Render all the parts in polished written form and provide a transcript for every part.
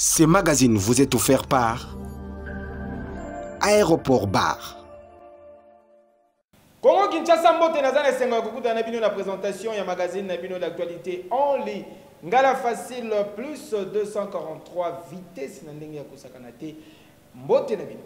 Ce magazine vous est offert par Aéroport Bar. Congo Kinshasa mbote nazana esenga kukuta na bino la présentation ya magazine na bino d'actualité en ligne. Ngala facile plus 243 vitesse na ndenge ya kosakana te mbote na bino.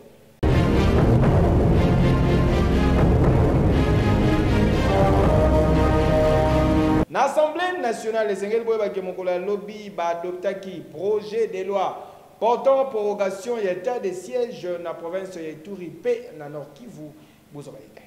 L'Assemblée nationale les Sengel Boy Bakemokola lobby ba adoptaki projet de loi portant prorogation et état de siège dans la province de Ituri pe na Nord Kivu Bozobaïka.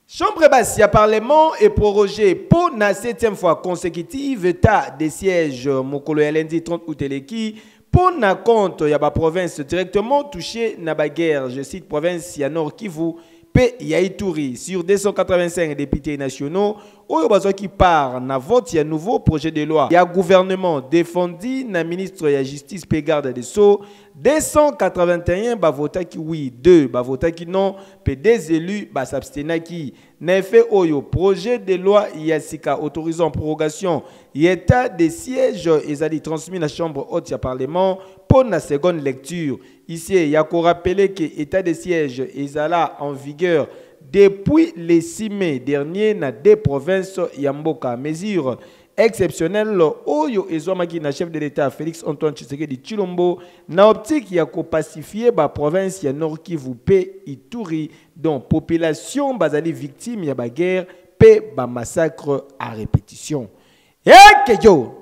Chambre basse ya Parlement est prorogé pour la 7e fois consécutive état de siège mokolo ya lundi 30 août eleki pour na compte ya ba province directement touchée na ba guerre, je cite province ya Nord Kivu pe ya Ituri sur 285 députés nationaux oyo bazwaki part na vote ya nouveau projet de loi ya gouvernement défendu na ministre ya justice pe garde des sceaux 281 bavotaki oui 2 bavotaki non pe des élus s'abstenaki na effet oyo projet de loi ya sika autorisant prorogation ya état de siège ezali transmis na chambre haute ya parlement pour la seconde lecture. Ici, il y a qu'à rappeler que l'état de siège est là en vigueur depuis le 6 mai dernier dans des provinces Yamboka. Mesure exceptionnelle, Oyo Ezouamaki, na chef de l'État Félix Antoine Tshisekedi Tshilombo, na optique ya ko pacifier la province ya Nord Kivu pe Ituri, dont population bazali victime ya ba guerre pe ba massacre à répétition. Yo!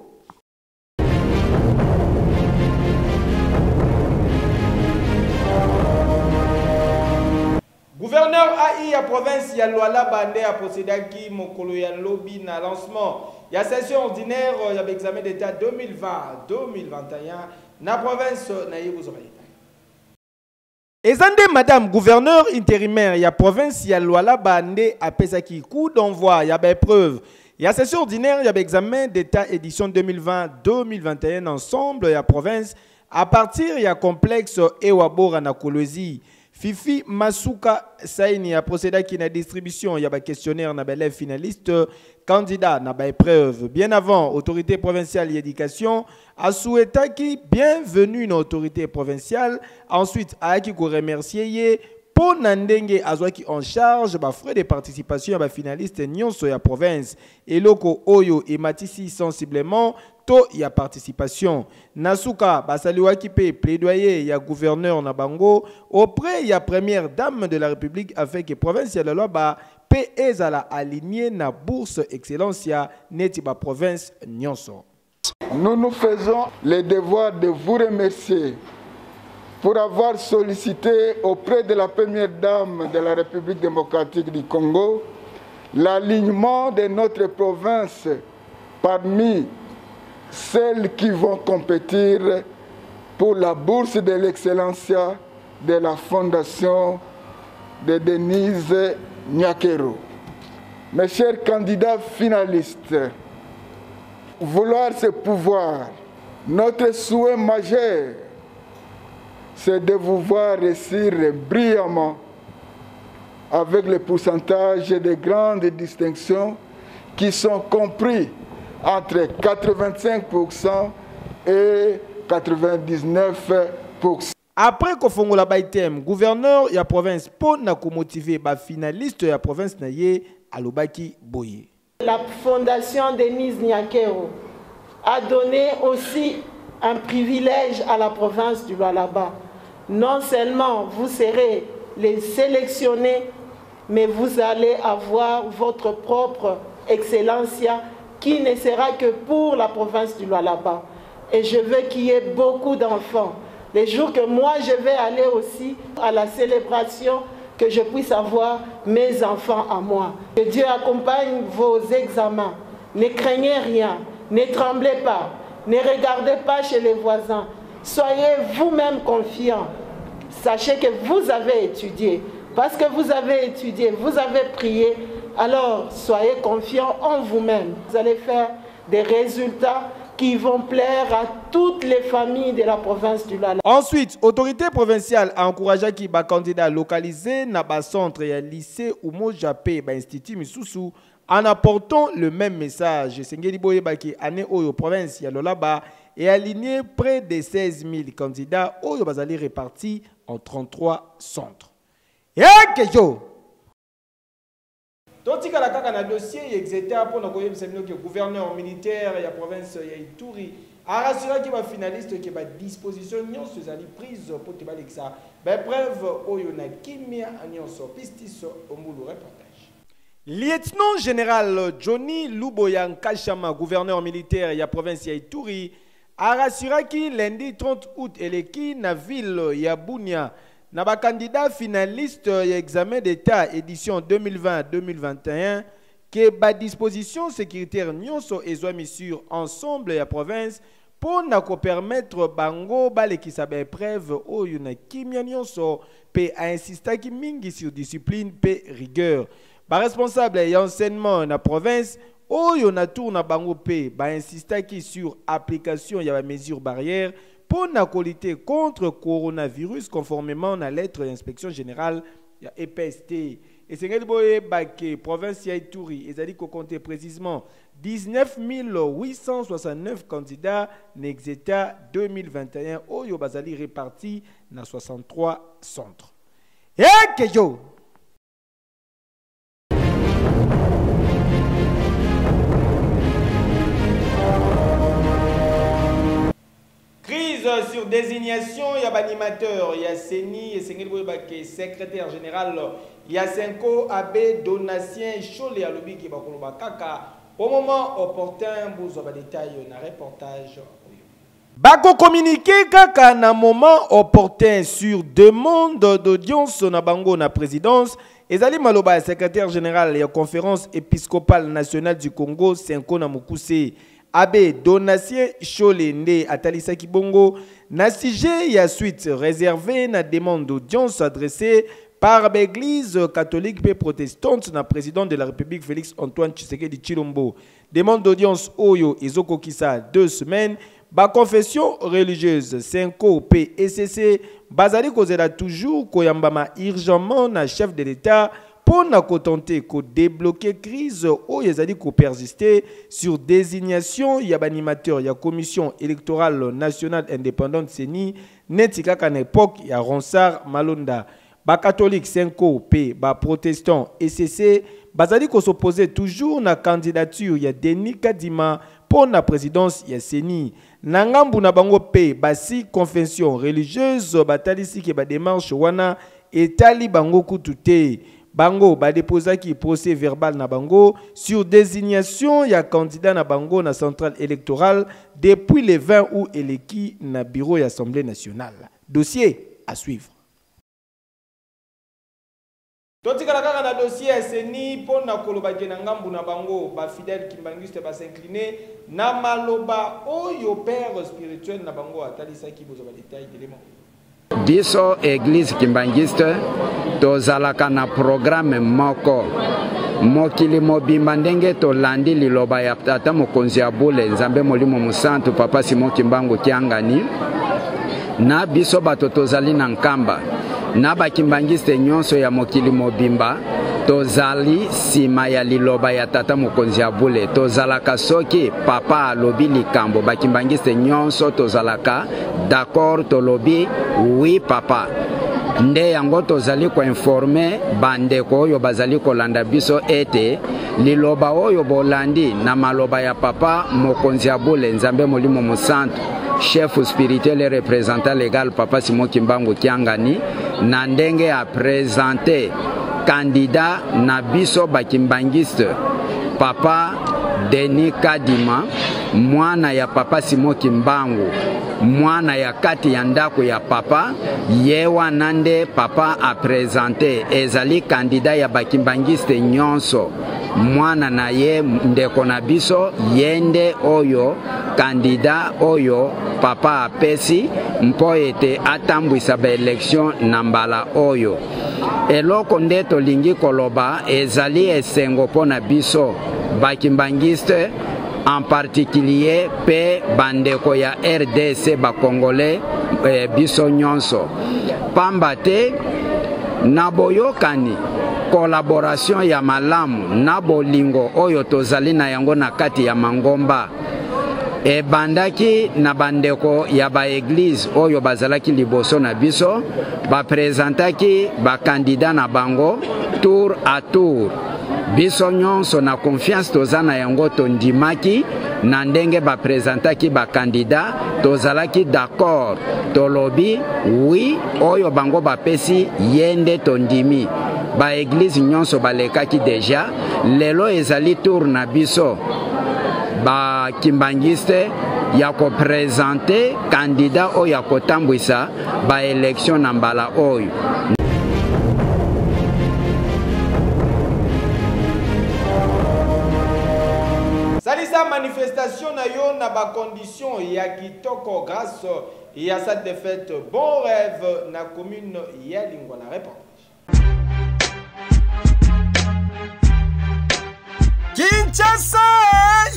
Gouverneur AI à province ya Lualaba Bande a procédé qui mokolo ya lobby na lancement ya session ordinaire ya examen d'état 2020-2021 na province na Yebuzorayita. Ezande madame gouverneur intérimaire ya province ya Lualaba Bande a pesaki coup d'envoi ya ba épreuve ya session ordinaire ya examen d'état édition 2020-2021 ensemble ya province à partir ya complexe Ewabora na Kolwezi. Fifi Masuka Saini a procédé à la distribution il y a un questionnaire na élève finaliste candidat na épreuve bien avant autorité provinciale d'éducation a souhaité qui bienvenue une autorité provinciale ensuite a qui remercier pour nandenge azwaki en charge ba frais de participation à ba finaliste nyonso ya province et loko oyo et matisi sensiblement to ya participation nasuka basaliwaki pe plaidoyer ya gouverneur na bango auprès ya première dame de la République afin que province ya loi ba pe ezala aligné na bourse excellence ya neti ba province nyonso. Nous nous faisons le devoir de vous remercier pour avoir sollicité auprès de la première dame de la République démocratique du Congo l'alignement de notre province parmi celles qui vont compétir pour la bourse de l'excellence de la fondation de Denise Nyakero. Mes chers candidats finalistes, vouloir ce pouvoir, notre souhait majeur, c'est de vous voir réussir brillamment avec le pourcentage de grandes distinctions qui sont compris entre 85% et 99%. Après que Fongola Baitem, gouverneur de la province, pour motiver les finalistes de la province, Alobaki Boye. La fondation Denise Nyakero a donné aussi un privilège à la province du Lualaba. Non seulement vous serez les sélectionnés, mais vous allez avoir votre propre excellencia qui ne sera que pour la province du Lualaba. Et je veux qu'il y ait beaucoup d'enfants. Les jours que moi je vais aller aussi à la célébration, que je puisse avoir mes enfants à moi. Que Dieu accompagne vos examens. Ne craignez rien, ne tremblez pas, ne regardez pas chez les voisins. Soyez vous-même confiants. Sachez que vous avez étudié. Parce que vous avez étudié, vous avez prié, alors soyez confiants en vous-même. Vous allez faire des résultats qui vont plaire à toutes les familles de la province du Lualaba. Ensuite, l'autorité provinciale a encouragé qui ba candidat localisé na ba centre et lycée ou Mojapé ba institut Misusu en apportant le même message. Sengeli boye ba ki ane oyo province ya Lualaba et aligné près de 16 000 candidats au Bazali répartis en 33 centres. Et que Totika la kaka na dossier exéta pour na koyebisa bino que gouverneur militaire ya province ya Ituri a rassuré que les finalistes qui ba disposition nyonso ezali prise pour te balekisa ba preuve oyo na kimia nyonso pistiso ombulu reportage. Lieutenant général Johnny Luboya Nkashama, gouverneur militaire ya province ya Ituri, a rassuré que lundi 30 août eleki na ville ya Bunia na ba candidat finaliste ya examen d'état édition 2020-2021 que ba disposition sécuritaire nyonso ezwami sur ensemble ya province pour na ko permettre bango balekisa ba épreuve oyo na kimia nyonso pe a insistaki mingi sur discipline pe rigueur. Ba responsable ya enseignement na province oyo na tour na bango pe ba insistaki sur application ya ba mesures barrières pour na lutter contre coronavirus conformément à la lettre d'inspection générale ya EPST. Et c'est que province ya Ituri ezali ko compter précisément 19 869 candidats n'exéta 2021 oyo bazali répartis dans 63 centres. Et que yo crise sur désignation, il y a animateur, il y a Seni, et secrétaire général, il y a Senko Abe Donatien Chole à l'obi qui va kaka. Au moment opportun, vous avez des détails dans le reportage. Bako communiqué kaka na moment opportun sur demande d'audience na bango na présidence. Ezali Maloba, secrétaire général de la conférence épiscopale nationale du Congo, Senko na Mukuse. Abe Donatien Cholende Atalisa Kibongo na sujet ya suite réservé na demande d'audience adressée par l'église catholique et protestante na président de la République Félix Antoine Tshisekedi Tshilombo. Demande d'audience Oyo Ezoko Kisa 2 semaines. Ba confession religieuse 5 PSC bazali kozela toujours koyambama urgemment na chef de l'État pour na tenter de débloquer crise ou yazali ko persister sur désignation ya animateur ya commission électorale nationale indépendante CENI netika kan époque ya Ronsard Malonda ba catholique 5 p ba protestant ECC bazali ko s'opposer toujours na candidature ya Denis Kadima pour la présidence ya CENI nangambu na bango pe basi confession religieuse batalisi ke ba démarche wana etali bango kutute bango ba déposa ki procès verbal na bango sur désignation ya candidat na bango na centrale électorale depuis le 20 août eleki na bureau ya Assemblée nationale. Dossier à suivre. Totikala kaka na dossier ya CENI pour na koloba na ngambu na bango ba fidèle kimbangiste ba s'incliner na maloba oyo père spirituel na bango atalisa ki bozo ba détail d'éléments. Biso église kimbangiste tozalaka na programme moko mokili mobimba ndenge tolandi liloba ya tata mokonzi ya bule nzambe molimo musantu papa Simon Kimbangu Kiangani na biso bato tozali na nkamba na bakimbangiste nyonso ya mokili mobimba tozali sima ya liloba ya tata mokonzi ya bule tozalaka soki papa alobi likambo bakimbangiste nyonso tozalaka d'accord tolobi oui papa nde yango tozali ko informer bandeko oyo bazali kolanda biso ete liloba oyo bolandi na maloba ya papa mokonzi ya bule nzambe molimo musantu chef spirituel et représentant légal papa Simon Kimbangu Kiangani na ndenge a présenté candidat na biso bakimbangiste papa Denis Kadima mwana ya papa Simon Kimbangu mwana ya kati ya ndako ya papa yewa nande papa a présenté ezali candidat ya bakimbangiste nyonso mwana na ye ndeko na biso yende oyo candidat oyo papa apesi mpo ete atambwisa ba élection na mbala oyo eloko nde tolingi koloba ezali esengo mpo na biso bakimbangiste en particulier pe bandeko ya RDC bakongolais biso nyonso pamba te na boyokani collaboration ya malamu na bolingo oyo tozali na yango na kati ya mangomba ebandaki na bandeko ya ba église oyo bazalaki liboso na biso ba présentaki ba candidat na bango tour à tour. Biso nyonso na confiance tozana yango tondimaki na ndenge ba présentaki ba candidat tozalaki d'accord tolobi oui oyo bango bapesi yende tondimi. Ba église nyonso balekaki déjà lelo ezali tour na biso ba kimbangiste ya ko présenter candidat oyo ya kotambwisa ba élection na mbala oyo. Salisa manifestation na yo na ba condition ya kitoko grâce ya sa défaite. Bon rêve na commune ya Lingwa na reportage. Kinshasa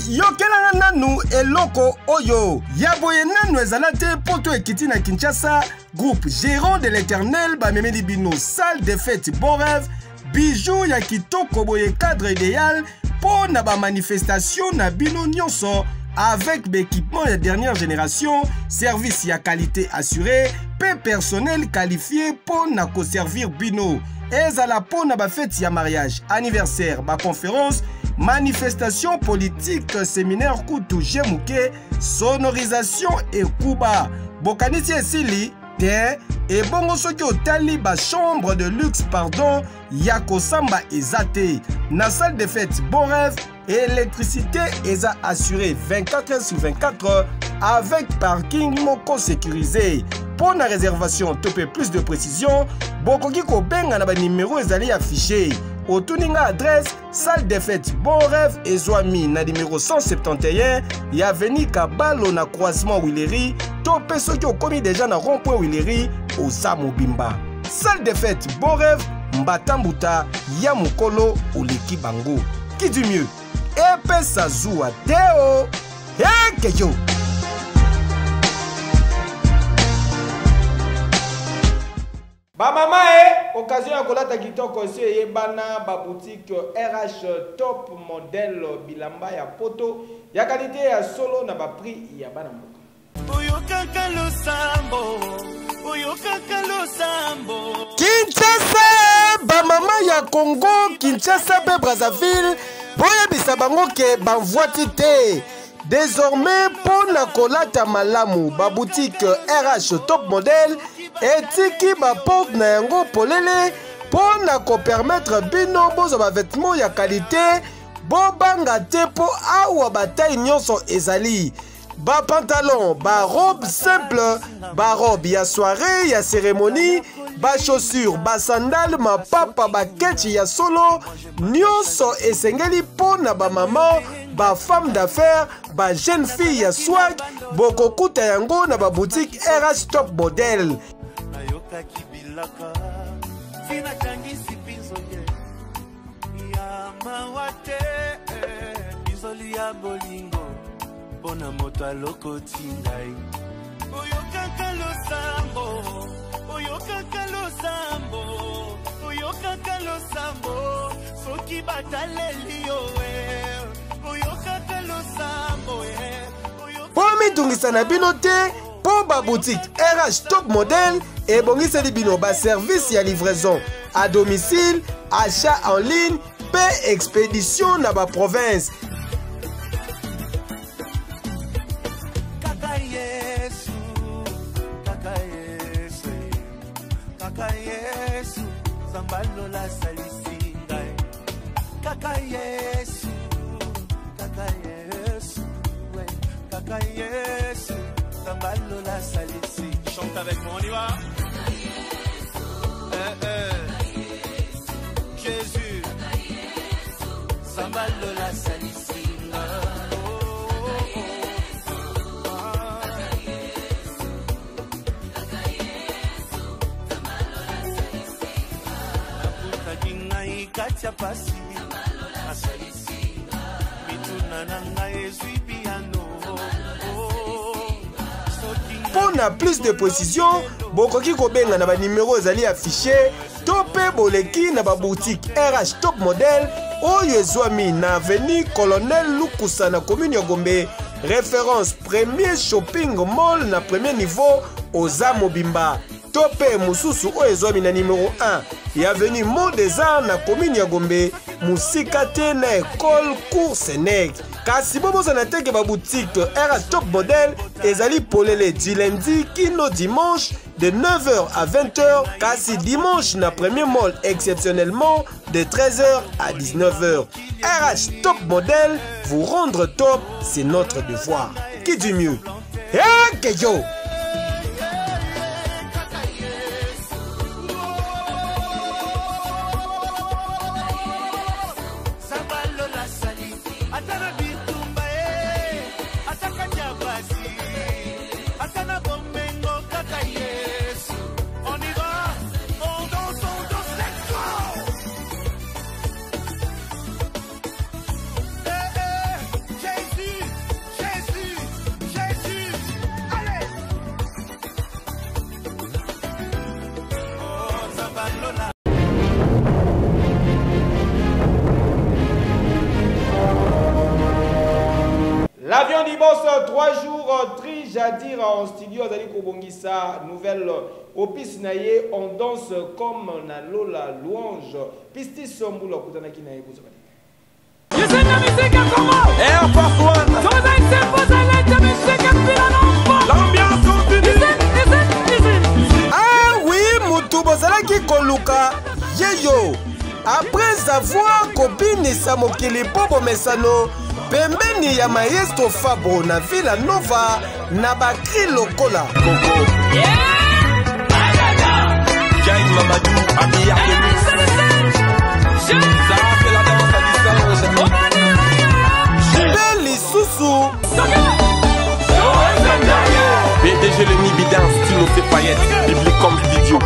yokelanga nanu eloko oyo yaboye nanu ezalate poto ekiti na Kinshasa. Groupe Gérant de l'Éternel bamemeli bino salle de fête bon rêve bijou ya kitoko boye cadre idéal pour na ba manifestation na bino nyonso avec l'équipement de dernière génération, service ya qualité assurée, paix personnel qualifié pour na ko servir bino. Ezala pour na ba fête ya mariage, anniversaire, ba conférence, manifestation politique, séminaire kutu jemuke, sonorisation et kuba. Bokanisi esili te et bongo soki otali ba chambre de luxe pardon yako samba ezate na salle de fête bon rêve électricité eza assurée 24 heures sur 24 heures avec parking moko sécurisé. Pour la réservation topé plus de précision bokoki ko benga na ba numéro ezali affiché. Otuninga adresse salle de fête bon rêve ezwami na numéro 171 ya avenue Kabalo na croisement Willery. Topé soki okomi déjà na rond-point Willery oza mobimba. Salle de fête bon rêve mbatambuta ya mukolo oleki bango. Qui dit mieux? Epe Sazua Teo Ekeyo. Ba mama occasion ya kolata kitoko si yebana ba boutique RH top modèle bilamba ya poto ya qualité ya solo na ba prix ya bana mboka. Kinshasa ba mama ya Congo Kinshasa pe Brazzaville boya bisabango ke banvoiti te. Désormais pour na kolata malamu ba boutique RH top modèle etiki ba porte na yango polele pour na ko permettre bino bozo ba vêtements ya qualité bobanga te po awa ba taille nyonso ezali. Ba pantalon, ba robe simple, ba robe ya soirée, ya cérémonie, ba chaussures, ba sandales, ma papa, ba ketchi ya solo, nyonso esengeli pona ba maman, ba femme d'affaires, ba jeune fille ya swag, bokokuta yango na ba boutique RH top modèle. Bona moto alokoti ngai oyokaka losambo soki bataleli yo oyokaka losambo po mitungisa na bino te po ba boutique RH top modèle ebongiseli bino ba service ya livraison à domicile, achat en ligne, pe expédition na ba province. Zambalola salisinga kaka Yesu ouais kaka Yesu Zambalola salisi chante avec moi on y va Jésus Zambalola salisinga katia pasi asalisi mituna nanga ezwi piano. Pour na plus de précision bokoki kobenga na ba numéro ezali affiché to pe boleki na ba boutique RH top modèle oyo ezwami na avenue Colonel Lukusa na commune ya Gombe référence premier shopping mall na premier niveau oza mobimba. Topé Moussousou Oezwami na numéro 1 et avenue Mont des Arts na commune ya Gombe Moussikate na école cours Sénègue. Kasi bobo zanateke ba boutique RH Top Model ezali polele du lundi kino dimanche de 9h à 20h. Kasi dimanche na premier mall exceptionnellement de 13h à 19h. RH Top Model, vous rendre top, c'est notre devoir. Qui dit mieux? Hey, yo! L'avion du boss, 3 jours, Trijadir en studio, Zali Kobongisa, nouvelle opis naye, on danse comme na Lola louange. Pisti Somboula, Kutanaki naye, Bouzabani. You send the music and come on! Air Force One! So as I say, boss, I like the music and feel an on. L'ambiance continue! Listen! Ah oui, Moutou Zalaki Koluka, yeyo! Après avoir kobinisa mokili Bobo Mesano, pembeni ya maestro Fabro na Villa Nova na bakri lokola. Beli Soussou. BDG le Nibidin, style ses paillettes, biblique comme Didio.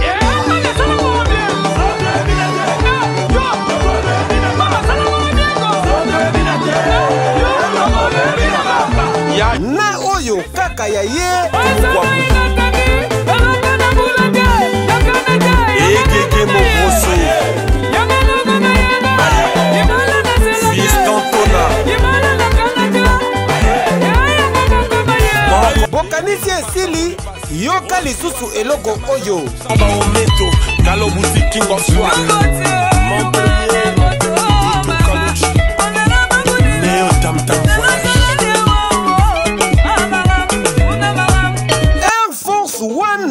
Na oyo kaka ya ye Egege mon grosso Fils d'Antona bokanisi esili yoka lisusu eloko oyo Aba ometo Galo boutique king of swag Montpellier Neo tam tam voyage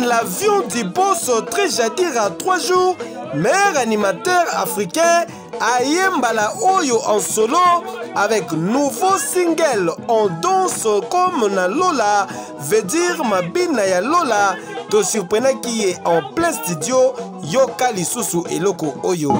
l'avion du boss Trijadir à 3 jours, meilleur animateur africain, Ayembala Oyo en solo, avec nouveau single On danse comme na Lola, veut dire Mabina ya Lola, te surprenant qui est en plein studio, Yoka Lisusu et Loko Oyo.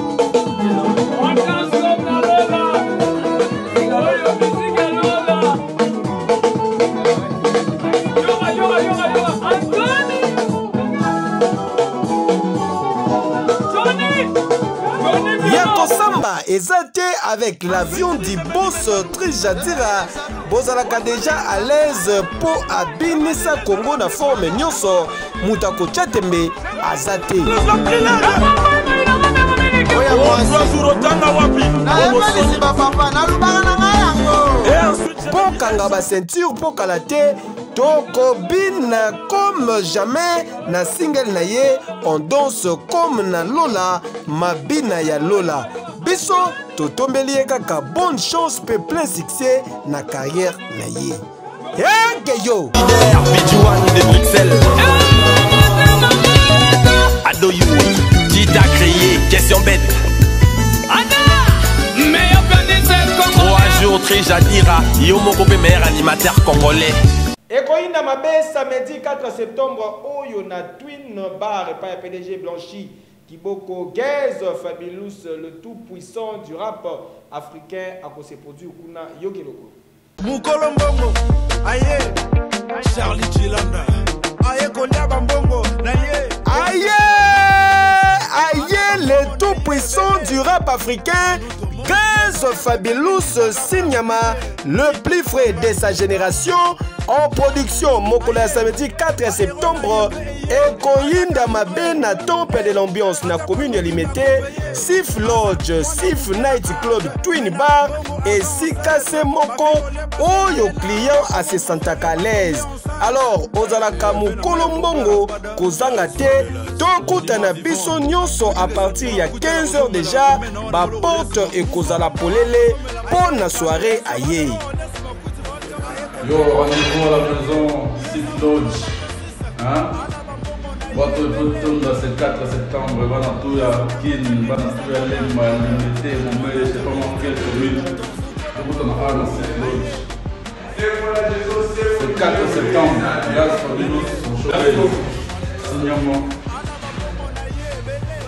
Ezate avec l'avion du boss Trijadira bozalaka déjà à l'aise pour abinisa Congo na forme nyonso mutako chatembe azate bon kanga ba ceinture pour kalate toko bina comme jamais na single na ye on danse comme na Lola mabina ya Lola biso totombeli kaka bonne chance pe plein succès na carrière na ye. Hey yo! Bidjouane de Bruxelles. Ado you, qui t'a créé? Question bête. 3 jours Trijadira, yo moko pe meilleur animateur congolais. Ekoinda mabe samedi 4 septembre oyo na Twin Bar et par PDG Blanchi. Kiboko Gaz, Fabulous, le tout puissant du rap africain à cause produit Kuna Yokeloko. Mukolo Mbongo, aye, Charlie Chilanda, aye Kolia Bambongo, naye, aye, aye, le tout puissant du rap africain, Gaz, Fabulous, Sinyama, le plus frais de sa génération, en production mokolo ya samedi 4 septembre ekoyinda mabe na temple de l'ambiance na commune ya Limete, Sif Lodge, Sif Night Club Twin Bar esika se moko oyo client ase santaka à l'aise. Alors ozalaka mokolo mbongo kozanga te tokutana biso nyonso à partir ya 15h déjà ba porte ekozala polele pour na soirée aye. Yo, rendez-vous à la maison Sif Lodge. Hein? Votre retour c'est 4 septembre, va dans tout à Kin, va dans tout à Lemba, Limité, mon mère, je sais pas moi quelle commune. Je vous donne un dans Sif Lodge. C'est 4 septembre, grâce à nous, son chauffeur. Signement.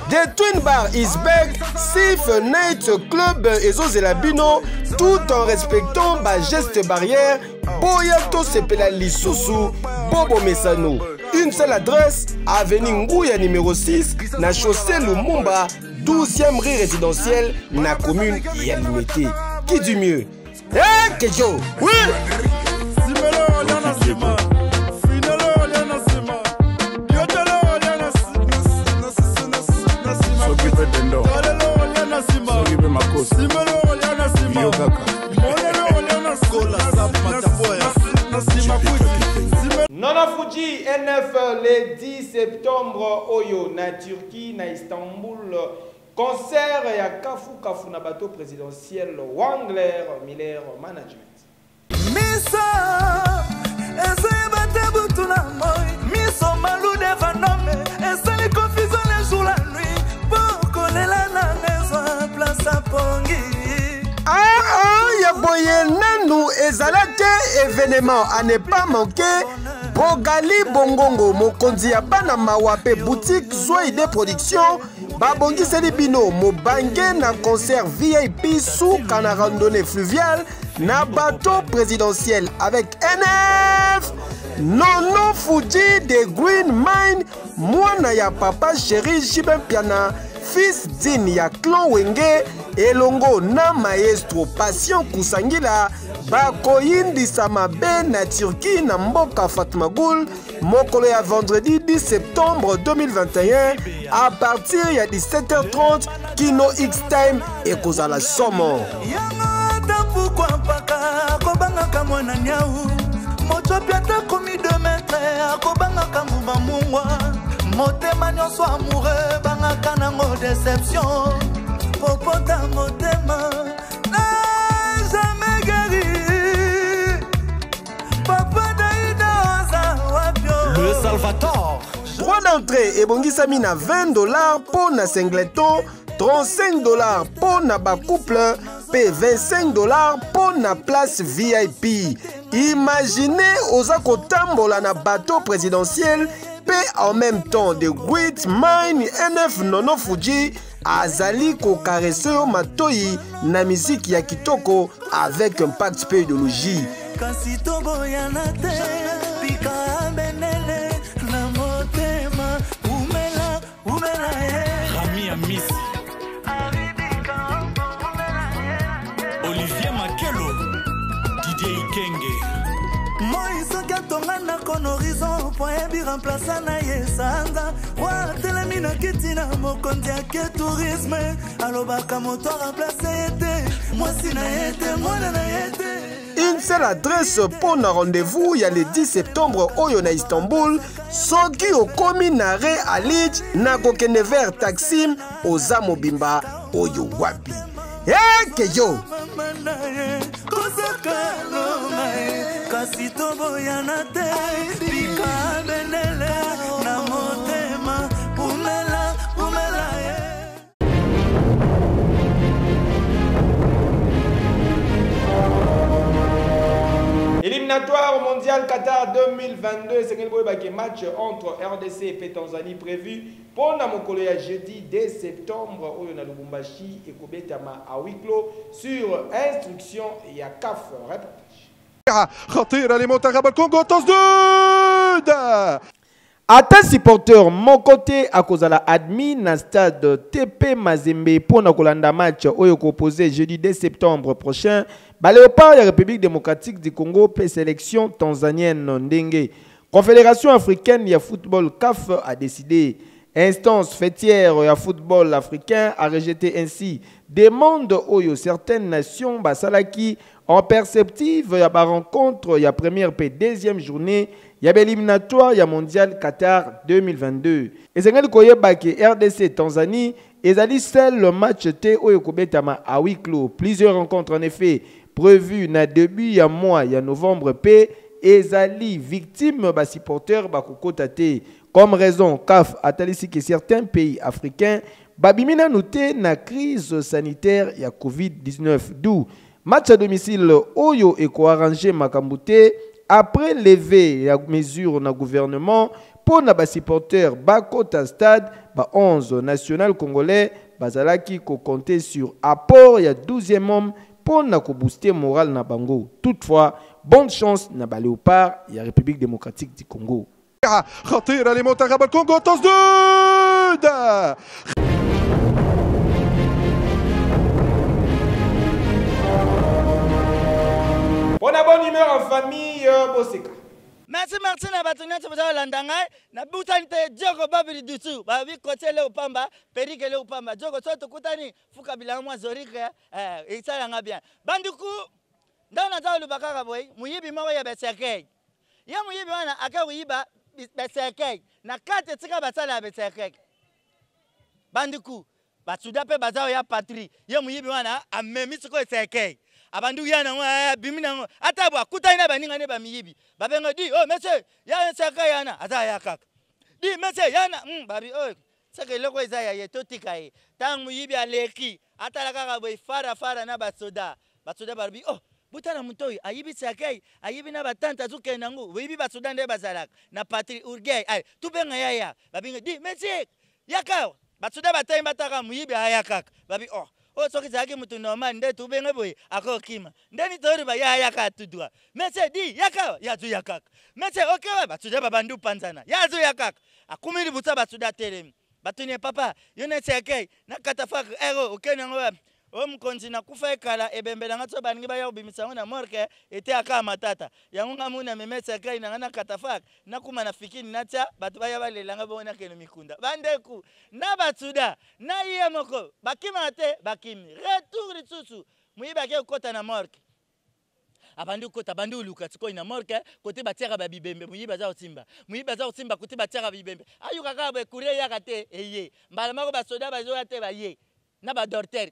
The Twin Bar is back, Sif Night Club ezozela bino tout en respectant ba geste barrière boya to sepela lisusu Bobo Mesano. Une seule adresse, avenue Nguya numéro 6 na chaussée Lumumba, 12e rue résidentielle na commune ya Limete. Qui du mieux? Eh, Kejo! Oui! Nona Fuji NF le 10 septembre Oyo na Turquie na Istanbul concert ya Kafu na bateau présidentiel Wangler Miller Management. Miso ese bate butuna moi miso malu de vanome ese confusion le jour la nuit pour kolela na maison place à Pongi. Ya boye nanu ezalate événement à ne pas manquer. Bogali Bongongo mokonzi ya bana mawape boutique Zoïde Production babongiseli bino mobange na concert VIP sous kana randonnée fluviale na bateau présidentiel avec NF Nono Fuji de Green Mine mwana ya papa chéri Jibin Piana fils din ya clan Wenge elongo na maestro Passion Kusangila bakoyindisa mabe na Turquie na mboka Fatmagoul mokolo ya vendredi 10 septembre 2021 à partir ya 17h30 Kino X Time ekozala somo. Pourquoi pas kobanga mwana nyau moto piata komi 2 mètres akobanga kamuma mungwa motema nyonso amoureux banga kanango déception popota motema na jamais guéri papa daïda wapio le Salvatore. Droit d'entrée ebongisami na $20 pour na singleton, $35 pour na ba couple, et $25 pour na place VIP. Imaginez oza kotambola na bateau présidentiel et en même temps de Great Mine NF Nono Fuji azali ko caresse matoi na musique ya kitoko avec un pacte pédologie. Kasi toboyana te pika benele na motema umela Rami Amis Olivier Makelo DJ Ikenge Moïse Katonga na kon horizon point bi remplaça na yesanga wa telemina kitina mokonzi ya tourisme alobaka moto remplacer ete moi si na ete mwana na ete. Une seule adresse pour un rendez-vous, il y a le 10 septembre au na Istanbul. Soki okomi na re Alij na kokene vers Taksim oza mobimba oyo wapi. Keyo. Kasi toboyana te bika benele na motema umela Éliminatoire mondial Qatar 2022, c'est un match entre RDC et Tanzanie prévu pour la jeudi 2 septembre au Lubumbashi et Kobetama à huis clos sur instruction et à CAF. خطيرة لمنتخب الكونغو تصديد Ata supporter mon côté à cause de la admin na stade TP Mazembe pour na kolanda match oyo opposé jeudi 2 septembre prochain. Ba Léopard ya République démocratique du Congo pe sélection tanzanienne ndenge. Confédération africaine ya football CAF a décidé. Instance fêtière ya football africain a rejeté ainsi demande oyo certaines nations basalaki en perceptive ya ba rencontre ya première pe deuxième journée ya éliminatoire ya mondial Qatar 2022. Ezengeli koyeba ke RDC Tanzanie ezali seul le match te oyo kobetama à huis clos. Plusieurs rencontres en effet prévues na début ya mois ya novembre pe ezali victime ba supporters ba kokota te. Comme raison, CAF a talisi que certains pays africains babimina noté na crise sanitaire ya COVID-19. D'où match à domicile oyo eko arrangé makambouté après levé la mesure na gouvernement pour na ba supporters ba kota stade ba 11 national congolais bazalaki ko compter sur apport ya 12e homme pour na ko booster moral na bango. Toutefois, bonne chance na ba Léopard ya République démocratique du Congo. خطيرة لمنتخب الكونغو تصديد Bonne bonne humeur en famille, Boseka. Merci na batonete baza landanga na butanite Diogo babili dutu ba bi côté le upamba perike le upamba Diogo soto kutani fuka bila mwa zorike isala nga bien banduku ndana za lubakaka boy muyibi mawa ya besekei ya muyibi wana akawiba besekei na kate tika basala besekei banduku basuda pe bazao ya patrie ya muyibi wana amemi siko besekei abandu yana ngwa bimina atabwa kutaina baninga ne bamiyibi babenga di oh monsieur ya sekei yana azaya kaka di monsieur yana babi oh seke loko ezaya yetotika e tang muyibi aleki atalaka ka boy fara na basoda barbi oh butana mutoi ayibi sekei ayibi na batanta zukenda ngu wibi basoda nde bazalaka na patrie urgey ay tubenga yaya babinga di monsieur yaka basoda batai bataka muyibi ayakaka babi oh soki zaki mutu normal nde tubenga boy akokima ndeni tori ba yaka tudwa monsieur di yaka yazu yakaka monsieur okay basoda babandu panzana yazu yakaka akumiri buta basoda telemi batuni papa yone sekei na katafaka ero okena ngwa omkonzi na kufa ekala ebembela ngato baningi baya ubimisa na morke ete aka matata yango ngamuna meme sekei na ngana katafaka na kuma na fikini natia batu baya balelanga bona keno mikunda bandeku na batuda na iye moko bakima te bakimi retour lisusu muyiba ke kota na morke abandu kota bandu luka tiko ina morke kote batiaka babibembe muyiba za otimba kote batiaka babibembe ayuka ka be kure ya kate eye mbala mako basoda bazo ate baye na ba dorter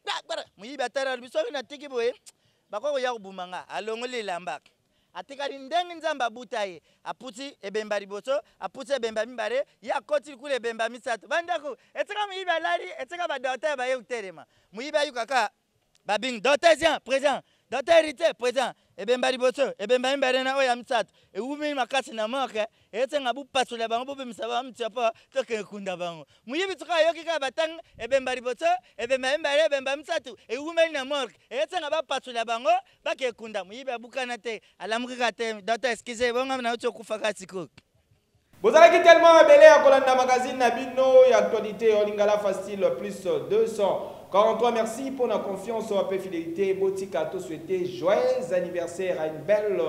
muyiba tara biso na tiki boye bakoko ya kubumanga alongole lambaka atika ndenge nzamba butaye aputi ebemba liboso aputi ebemba mibare ya koti kule ebemba misato bandako etika muyiba lali etika ba dorter baye utelema muyiba yukaka babing dorter présent dorter hérité présent ebemba liboso ebemba mibare na oya misato ewumi makasi na moke etenga bupasula bango bubimisa ba mtiapa toke kunda bango muyibi tuka yoki ka batang ebemba liboso ebemba mibare ebemba misato ewumi na moke etenga bapasula bango bake kunda muyibi abukana te alamukika te data excuse bonga na ucho kufaka siko Bozalaki tellement belé à Kolanda Magazine Nabino et actualité en lingala facile plus 243. Merci pour la confiance et la fidélité. Botika to souhaiter joyeux anniversaire à une belle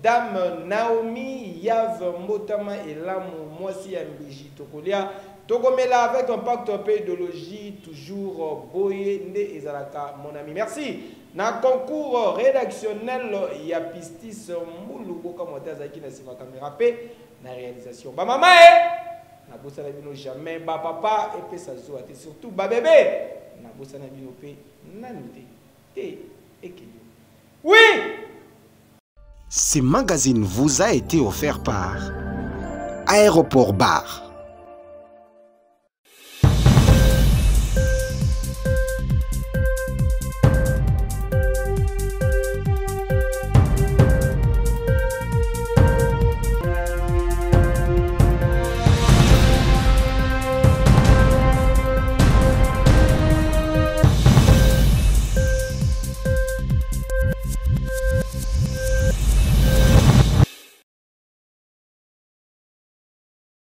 dame Naomi Yav Motama et Lamou Moisi Mbiji Tokolia. Togomela avec un pacte pédologie toujours Boye Nde Ezalaka mon ami. Merci. Na concours rédactionnel Yapistis Mouluboka Motazaki na Siva Caméra P. La réalisation. Ba maman na bossa na bino jamais ba papa et puis ça zoa et surtout ba bébé na bossa na bino pe nanute te ekili. Oui. Ce magazine vous a été offert par Aéroport Bar.